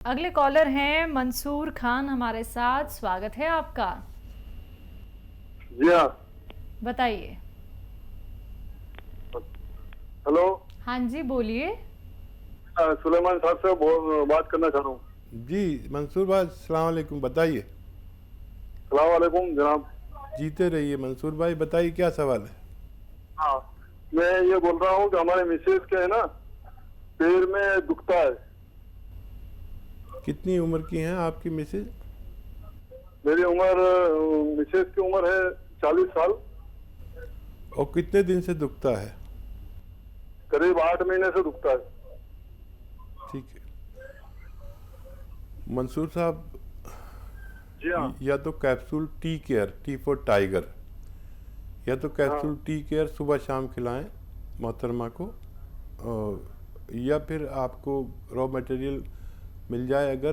अगले कॉलर हैं मंसूर खान हमारे साथ। स्वागत है आपका। जी हाँ। बताइए। हेलो। हाँ जी, बोलिए। सुलेमान साहब से बात करना चाह रहा हूँ। जी मंसूर भाई, अस्सलाम वालेकुम। बताइए। सलाम वालेकुम जनाब। जीते रहिए मंसूर भाई, बताइए क्या सवाल है। हाँ, मैं ये बोल रहा हूँ कि हमारे मिसेज के है ना, पैर में दुखता है। कितनी उम्र की हैं आपकी मिसेज? मेरी उम्र, मिसेज की उम्र है 40 साल। और कितने दिन से दुखता है? करीब 8 महीने से दुखता है। ठीक है मंसूर साहब, जी हाँ। या तो capsule tea care, T for tiger, या तो कैप्सूल टी केयर सुबह शाम खिलाएं मोहतरमा को, या फिर आपको रॉ मटेरियल मिल जाए अगर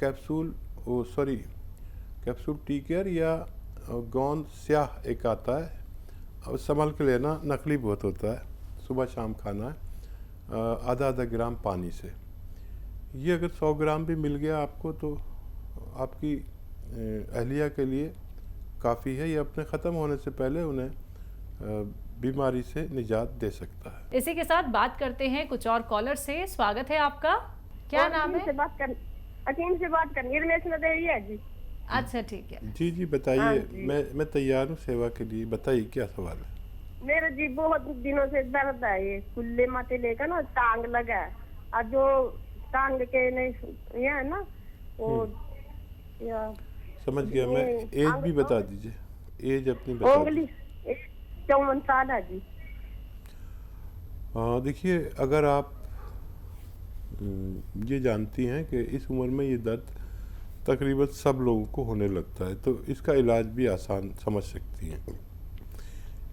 कैप्सूल, कैप्सूल टी केयर या गोंद स्याह एक आता है, और संभल के लेना, नकली बहुत होता है। सुबह शाम खाना है आधा आधा ग्राम पानी से। ये अगर 100 ग्राम भी मिल गया आपको तो आपकी अहलिया के लिए काफ़ी है। ये अपने ख़त्म होने से पहले उन्हें बीमारी से निजात दे सकता है। इसी के साथ बात करते हैं कुछ और कॉलर से। स्वागत है आपका। क्या नाम है? अकीम से बात करनी है, है जी। अच्छा ठीक है। जी जी बताइए। मैं तैयार हूँ सेवा के लिए। बताइए क्या सवाल है। मेरे जी बहुत दिनों से दर्द है, ये कुल्ले माथे लेकर ना टांग लगा है, और जो टांग के नहीं ये है ना वो या समझ गया मैं। एज भी बता दीजिए, एज अपनी बता उंगली दीजिए। 54 साल है जी। देखिए, अगर आप ये जानती हैं कि इस उम्र में ये दर्द तकरीबन सब लोगों को होने लगता है, तो इसका इलाज भी आसान समझ सकती हैं।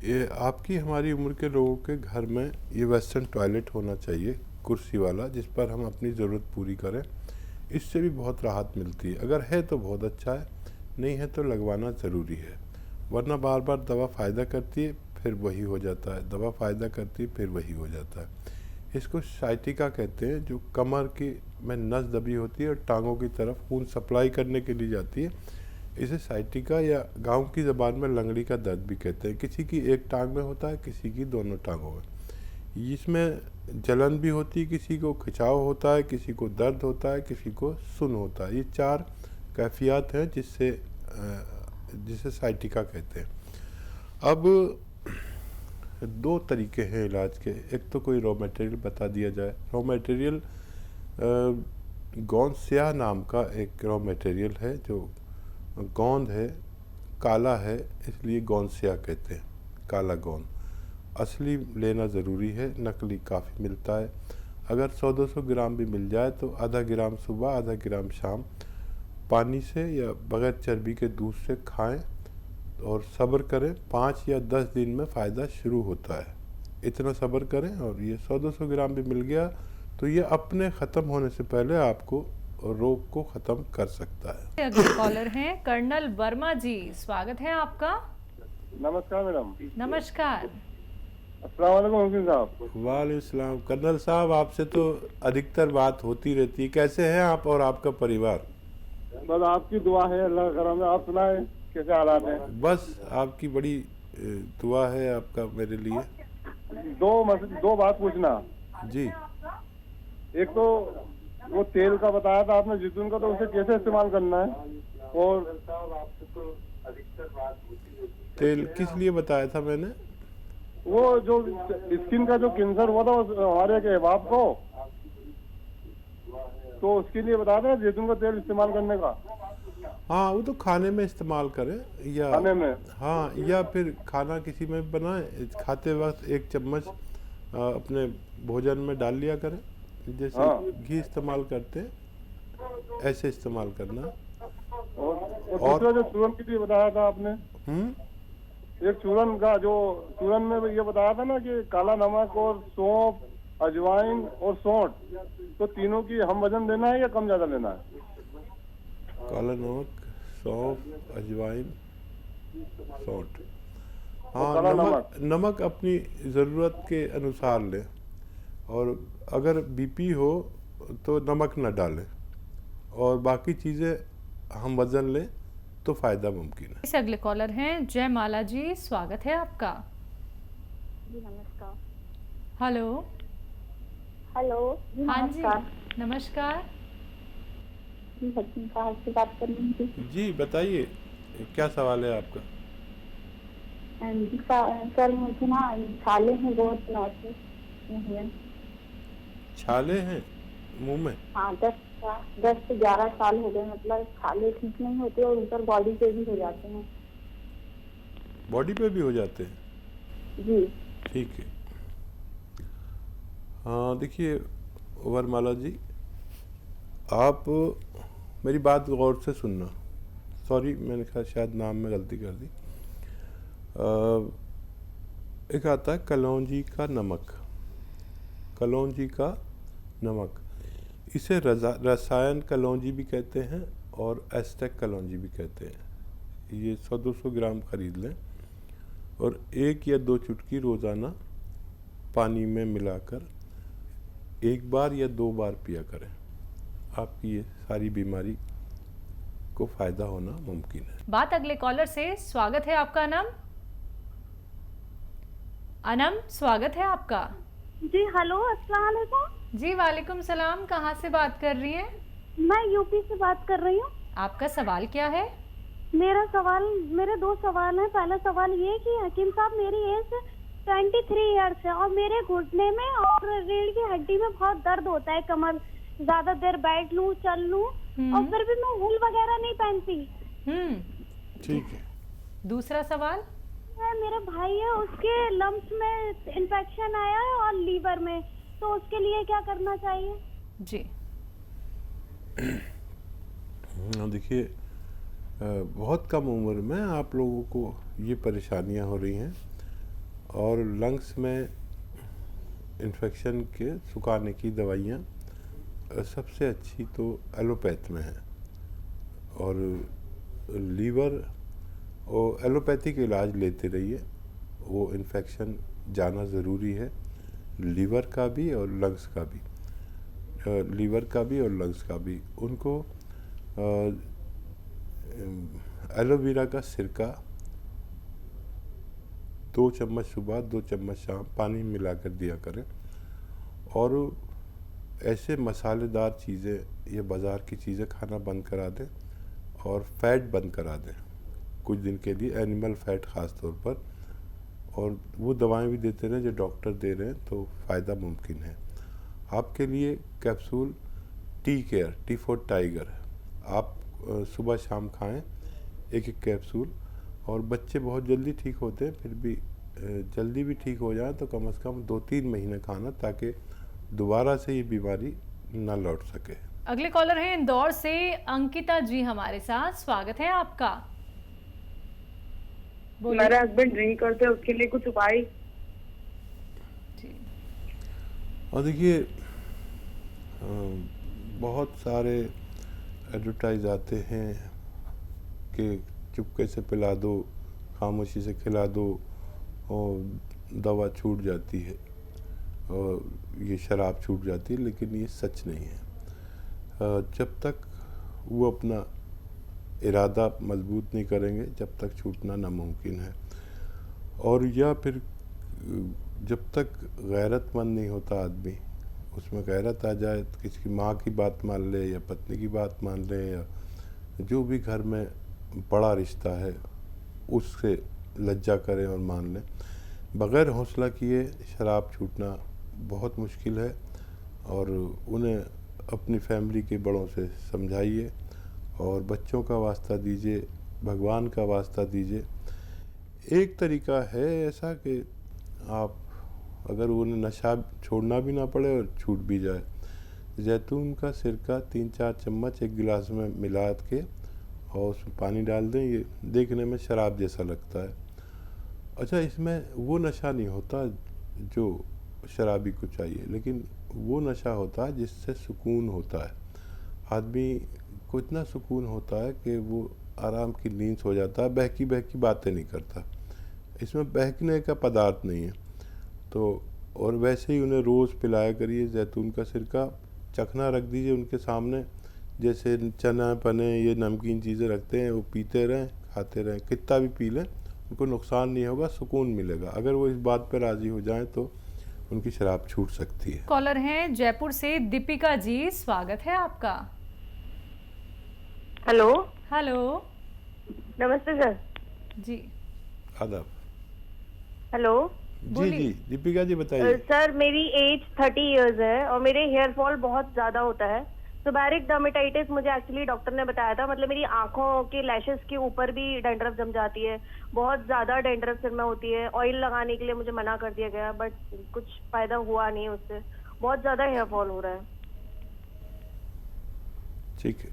ये आपकी हमारी उम्र के लोगों के घर में ये वेस्टर्न टॉयलेट होना चाहिए, कुर्सी वाला, जिस पर हम अपनी ज़रूरत पूरी करें। इससे भी बहुत राहत मिलती है। अगर है तो बहुत अच्छा है, नहीं है तो लगवाना ज़रूरी है, वरना बार बार दवा फ़ायदा करती है फिर वही हो जाता है, दवा फ़ायदा करती है फिर वही हो जाता है। इसको साइटिका कहते हैं, जो कमर की में नस दबी होती है और टांगों की तरफ खून सप्लाई करने के लिए जाती है। इसे साइटिका या गांव की ज़बान में लंगड़ी का दर्द भी कहते हैं। किसी की एक टांग में होता है, किसी की दोनों टांगों में। इसमें जलन भी होती है, किसी को खिंचाव होता है, किसी को दर्द होता है, किसी को सुन होता है। ये 4 कैफियत हैं जिसे साइटिका कहते हैं। अब 2 तरीके हैं इलाज के। एक तो कोई रॉ मटेरियल बता दिया जाए। रॉ मटेरियल गोंद स्याह नाम का एक रॉ मटेरियल है, जो गोंद है, काला है, इसलिए गोंद स्याह कहते हैं, काला गोंद। असली लेना ज़रूरी है, नकली काफ़ी मिलता है। अगर 100-200 ग्राम भी मिल जाए तो आधा ग्राम सुबह, आधा ग्राम शाम पानी से या बग़ैर चर्बी के दूध से खाएं और सब्र करें। 5 या 10 दिन में फ़ायदा शुरू होता है। इतना सब्र करें, और ये 100-200 ग्राम भी मिल गया तो ये अपने ख़त्म होने से पहले आपको रोग को ख़त्म कर सकता है। अगले कॉलर हैं कर्नल वर्मा जी। स्वागत है आपका। नमस्कार मैडम। नमस्कार। अस्सलाम वालेकुम हुसैन साहब। वालेकुम सलाम। कर्नल साहब, आपसे तो अधिकतर बात होती रहती है। कैसे हैं आप और आपका परिवार? बस आपकी दुआ है, अल्लाह का करम है। आप सुनाए कैसे हालात हैं? बस आपकी बड़ी दुआ है आपका मेरे लिए। दो बात पूछना जी। एक तो वो तेल का बताया था आपने, जैतून का, तो उसे कैसे इस्तेमाल करना है? और तेल किस लिए बताया था मैंने? वो जो स्किन का जो कैंसर हुआ था हमारे के बाप को, तो उसके लिए बताया था जैतून का तेल इस्तेमाल करने का। हाँ, वो तो खाने में इस्तेमाल करें, या खाने में। हाँ, या फिर खाना किसी में बनाएं, खाते वक्त 1 चम्मच अपने भोजन में डाल लिया करें। जैसे घी इस्तेमाल करते हैं ऐसे इस्तेमाल करना। और दूसरा जो चूरन के लिए बताया था आपने, एक चूरन का, जो चूरन में ये बताया था ना कि काला नमक और सौंफ, अजवाइन और सौंठ, तो तीनों की हम वजन लेना है या कम ज़्यादा लेना है? काला नमक, सौंफ, अजवाइन, सौंठ। हाँ, नमक अपनी ज़रूरत के अनुसार लें, और अगर बीपी हो तो नमक न डालें। और बाकी चीज़ें हम वज़न लें तो फ़ायदा मुमकिन है। इस अगले कॉलर हैं जयमाला जी, स्वागत है आपका। जी नमस्कार। हेलो। हेलो जी हाँ नमस्कार। जी, नमस्कार। जी सचिन साहब से बात कर रही थी। जी बताइए, क्या सवाल है आपका? जी सर मुझे ना छाले हैं बहुत दिनों से मुंह में। छाले हैं मुंह में? हाँ 10 से 11 साल हो गए, मतलब छाले ठीक नहीं होते और ऊपर बॉडी पे भी हो जाते हैं। बॉडी पे भी हो जाते हैं? जी ठीक है। हाँ देखिए वरमाला जी, आप मेरी बात गौर से सुनना। सॉरी, मैंने कहा शायद नाम में गलती कर दी। एक आता है कलौंजी का नमक। कलौंजी का नमक, इसे रसायन कलौंजी भी कहते हैं और एस्टेक कलौंजी भी कहते हैं। ये 100-200 ग्राम खरीद लें और 1 या 2 चुटकी रोज़ाना पानी में मिलाकर 1 बार या 2 बार पिया करें। आपकी ये सारी बीमारी को फ़ायदा होना मुमकिन है। बात अगले कॉलर से, स्वागत है आपका अनम। अनम, स्वागत है आपका। जी हेलो अस्सलाम वालेकुम। जी वालेकुम सलाम, कहाँ से बात कर रही हैं? मैं यूपी से बात कर रही हूँ। आपका सवाल क्या है? मेरे 2 सवाल हैं। पहला सवाल ये कि हकीम साहब मेरी एज 23 ईयर्स है और मेरे घुटने में और रीढ़ की हड्डी में बहुत दर्द होता है। कमर ज्यादा देर बैठ लूं चल लूं और फिर भी मैं हुल वगैरह नहीं पहनती। ठीक है। दूसरा सवाल? मेरे भाई है, उसके लम्स में इन्फेक्शन आया है और लीवर में, तो उसके लिए क्या करना चाहिए? जी देखिए बहुत कम उम्र में आप लोगों को ये परेशानियां हो रही हैं और लंग्स में इन्फेक्शन के सुखाने की दवाइयाँ सबसे अच्छी तो एलोपैथ में है। और लीवर और एलोपैथिक इलाज लेते रहिए, वो इन्फेक्शन जाना ज़रूरी है, लीवर का भी और लंग्स का भी। लीवर का भी और लंग्स का भी। उनको एलोवेरा का सिरका 2 चम्मच सुबह 2 चम्मच शाम पानी में मिलाकर दिया करें। और ऐसे मसालेदार चीज़ें या बाज़ार की चीज़ें खाना बंद करा दें और फैट बंद करा दें कुछ दिन के लिए, एनिमल फैट ख़ास तौर पर। और वो दवाएं भी देते रहें जो डॉक्टर दे रहे हैं, तो फ़ायदा मुमकिन है। आपके लिए capsule tea care, T for tiger, आप सुबह शाम खाएं 1-1 कैप्सूल। और बच्चे बहुत जल्दी ठीक होते हैं, फिर भी जल्दी भी ठीक हो जाए तो कम से कम 2-3 महीने खाना, ताकि दोबारा से ये बीमारी ना लौट सके। अगले कॉलर हैं इंदौर से अंकिता जी हमारे साथ, स्वागत है आपका। मेरे हस्बैंड ड्रिंक करते हैं, उसके लिए कुछ उपाय? और देखिए बहुत सारे एडवर्टाइज आते हैं कि चुपके से पिला दो, खामोशी से खिला दो और दवा छूट जाती है और ये शराब छूट जाती है, लेकिन ये सच नहीं है। जब तक वो अपना इरादा मजबूत नहीं करेंगे, जब तक छूटना नामुमकिन है। और या फिर जब तक गैरतमंद नहीं होता आदमी, उसमें गैरत आ जाए, तो किसी की माँ की बात मान ले या पत्नी की बात मान ले या जो भी घर में बड़ा रिश्ता है उससे लज्जा करें और मान लें। बग़ैर हौसला किए शराब छूटना बहुत मुश्किल है। और उन्हें अपनी फैमिली के बड़ों से समझाइए और बच्चों का वास्ता दीजिए, भगवान का वास्ता दीजिए। एक तरीका है ऐसा कि आप अगर उन्हें नशा छोड़ना भी ना पड़े और छूट भी जाए, जैतून का सिरका 3-4 चम्मच एक गिलास में मिला के और उसमें पानी डाल दें। ये देखने में शराब जैसा लगता है। अच्छा, इसमें वो नशा नहीं होता जो शराबी को चाहिए, लेकिन वो नशा होता है जिससे सुकून होता है। आदमी को इतना सुकून होता है कि वो आराम की नींद सो जाता है, बहकी बहकी बातें नहीं करता। इसमें बहकने का पदार्थ नहीं है। तो और वैसे ही उन्हें रोज़ पिलाया करिए जैतून का सिरका, चखना रख दीजिए उनके सामने, जैसे चना पने ये नमकीन चीज़ें रखते हैं, वो पीते रहें, खाते रहें, कितना भी पी लें उनको नुकसान नहीं होगा, सुकून मिलेगा। अगर वो इस बात पर राज़ी हो जाएं तो उनकी शराब छूट सकती है। कॉलर हैं जयपुर से दीपिका जी, स्वागत है आपका। हेलो। हेलो नमस्ते सर। जी आदाब। हेलो। जी जी दीपिका जी बताइए। सर मेरी एज 30 इयर्स है और मेरे हेयर फॉल बहुत ज्यादा होता है। सेबैरिक डर्मेटाइटिस मुझे एक्चुअली डॉक्टर ने बताया था, मतलब मेरी आंखों के लैशेस के ऊपर भी डैंड्रफ जम जाती है, बहुत ज्यादा डैंड्रफ सिर में होती है। ऑयल लगाने के लिए मुझे मना कर दिया गया, बट कुछ फायदा हुआ नहीं उससे, बहुत ज्यादा हेयर फॉल हो रहा है। ठीक है,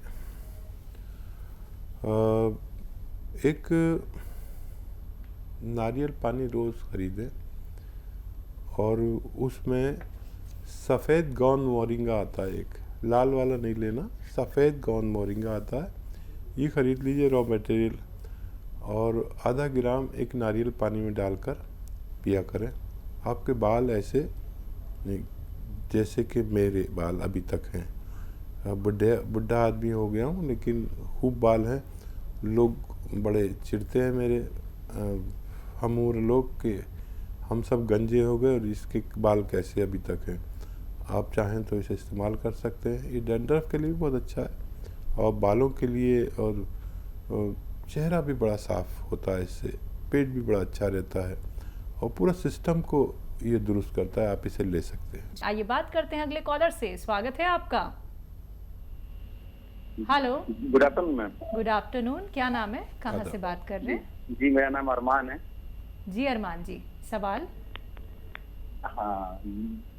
एक नारियल पानी रोज़ खरीदें और उसमें सफ़ेद गौन मोरिंगा आता है, एक लाल वाला नहीं लेना, सफ़ेद गौन मोरिंगा आता है, ये ख़रीद लीजिए रॉ मटेरियल, और आधा ग्राम एक नारियल पानी में डालकर पिया करें। आपके बाल ऐसे नहीं जैसे कि मेरे बाल अभी तक हैं, बुढ़ा आदमी हो गया हूँ लेकिन खूब बाल हैं, लोग बड़े चिढ़ते हैं मेरे हमूर लोग के हम सब गंजे हो गए और इसके बाल कैसे अभी तक हैं। आप चाहें तो इसे इस्तेमाल कर सकते हैं, ये डैंड्रफ के लिए भी बहुत अच्छा है और बालों के लिए, और चेहरा भी बड़ा साफ़ होता है इससे, पेट भी बड़ा अच्छा रहता है और पूरा सिस्टम को ये दुरुस्त करता है। आप इसे ले सकते हैं। आइए बात करते हैं अगले कॉलर से, स्वागत है आपका। Hello good afternoon ma'am. Good afternoon, क्या नाम है, कहाँ से बात कर रहे हैं? जी मेरा नाम अरमान है। जी अरमान जी, सवाल? हाँ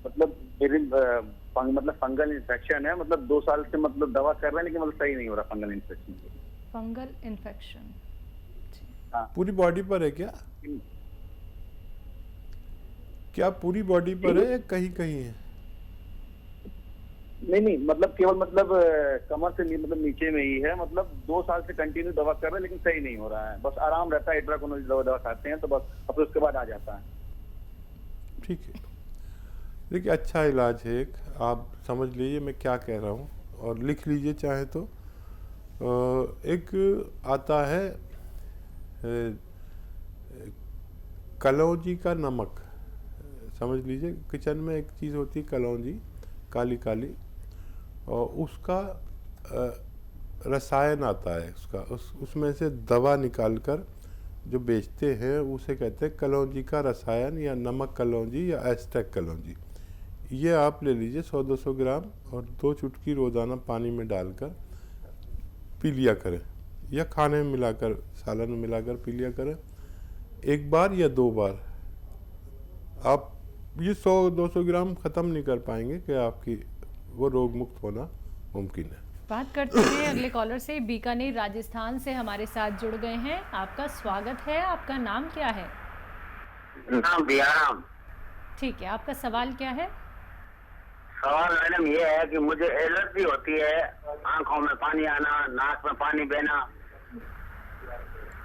मतलब मेरी मतलब फंगल इन्फेक्शन है, मतलब 2 साल से मतलब दवा कर रहे हैं लेकिन मतलब सही नहीं हो रहा फंगल इन्फेक्शन। फंगल इन्फेक्शन हाँ। पूरी बॉडी पर है क्या? क्या पूरी बॉडी पर है या कहीं कहीं है? नहीं मतलब केवल मतलब कमर से मतलब नीचे में ही है, मतलब 2 साल से कंटिन्यू दवा कर रहे हैं लेकिन सही नहीं हो रहा है। बस आराम रहता है, इट्राकोनोल दवा खाते हैं तो बस, अब उसके बाद आ जाता है। ठीक है, देखिए अच्छा इलाज है एक, आप समझ लीजिए मैं क्या कह रहा हूँ और लिख लीजिए चाहे तो। एक आता है कलौंजी का नमक, समझ लीजिए किचन में एक चीज़ होती है कलौंजी, काली काली, और उसका रसायन आता है उसका, उसमें से दवा निकालकर जो बेचते हैं उसे कहते हैं कलौंजी का रसायन या नमक कलौंजी या एस्टेक कलौंजी। ये आप ले लीजिए 100-200 ग्राम और 2 चुटकी रोज़ाना पानी में डालकर पी लिया करें, या खाने में मिलाकर, सालन में मिलाकर पी लिया करें 1 बार या 2 बार। आप ये 100-200 ग्राम ख़त्म नहीं कर पाएंगे कि आपकी वो रोग मुक्त होना मुमकिन है। बात करते हैं अगले कॉलर से, बीकानेर राजस्थान से हमारे साथ जुड़ गए हैं, आपका स्वागत है। आपका नाम क्या है? नाम बियाराम। ठीक है, आपका सवाल क्या है? सवाल मैडम ये है कि मुझे एलर्जी होती है, आंखों में पानी आना, नाक में पानी बहना।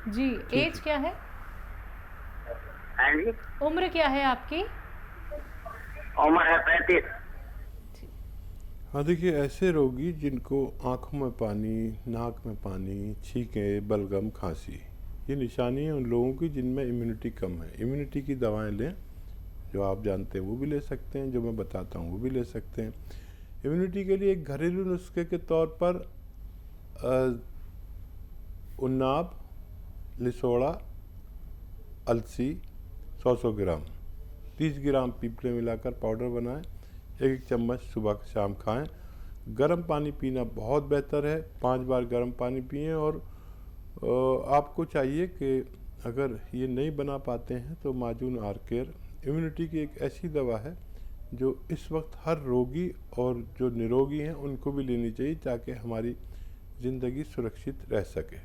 जी, एज क्या है? हैं जी? उम्र क्या है आपकी? उम्र है 35। हाँ देखिए, ऐसे रोगी जिनको आँखों में पानी, नाक में पानी, छींकें, बलगम, खांसी, ये निशानी है उन लोगों की जिनमें इम्यूनिटी कम है। इम्यूनिटी की दवाएं लें, जो आप जानते हैं वो भी ले सकते हैं, जो मैं बताता हूँ वो भी ले सकते हैं। इम्यूनिटी के लिए एक घरेलू नुस्खे के तौर पर उन्नाब, लिसोड़ा, अलसी 100 ग्राम, 30 ग्राम पीपले मिलाकर पाउडर बनाएं, 1 चम्मच सुबह शाम खाएं। गर्म पानी पीना बहुत बेहतर है, 5 बार गर्म पानी पिएं। और आपको चाहिए कि अगर ये नहीं बना पाते हैं तो माजून आर केयर इम्यूनिटी की एक ऐसी दवा है जो इस वक्त हर रोगी और जो निरोगी हैं उनको भी लेनी चाहिए ताकि हमारी ज़िंदगी सुरक्षित रह सके।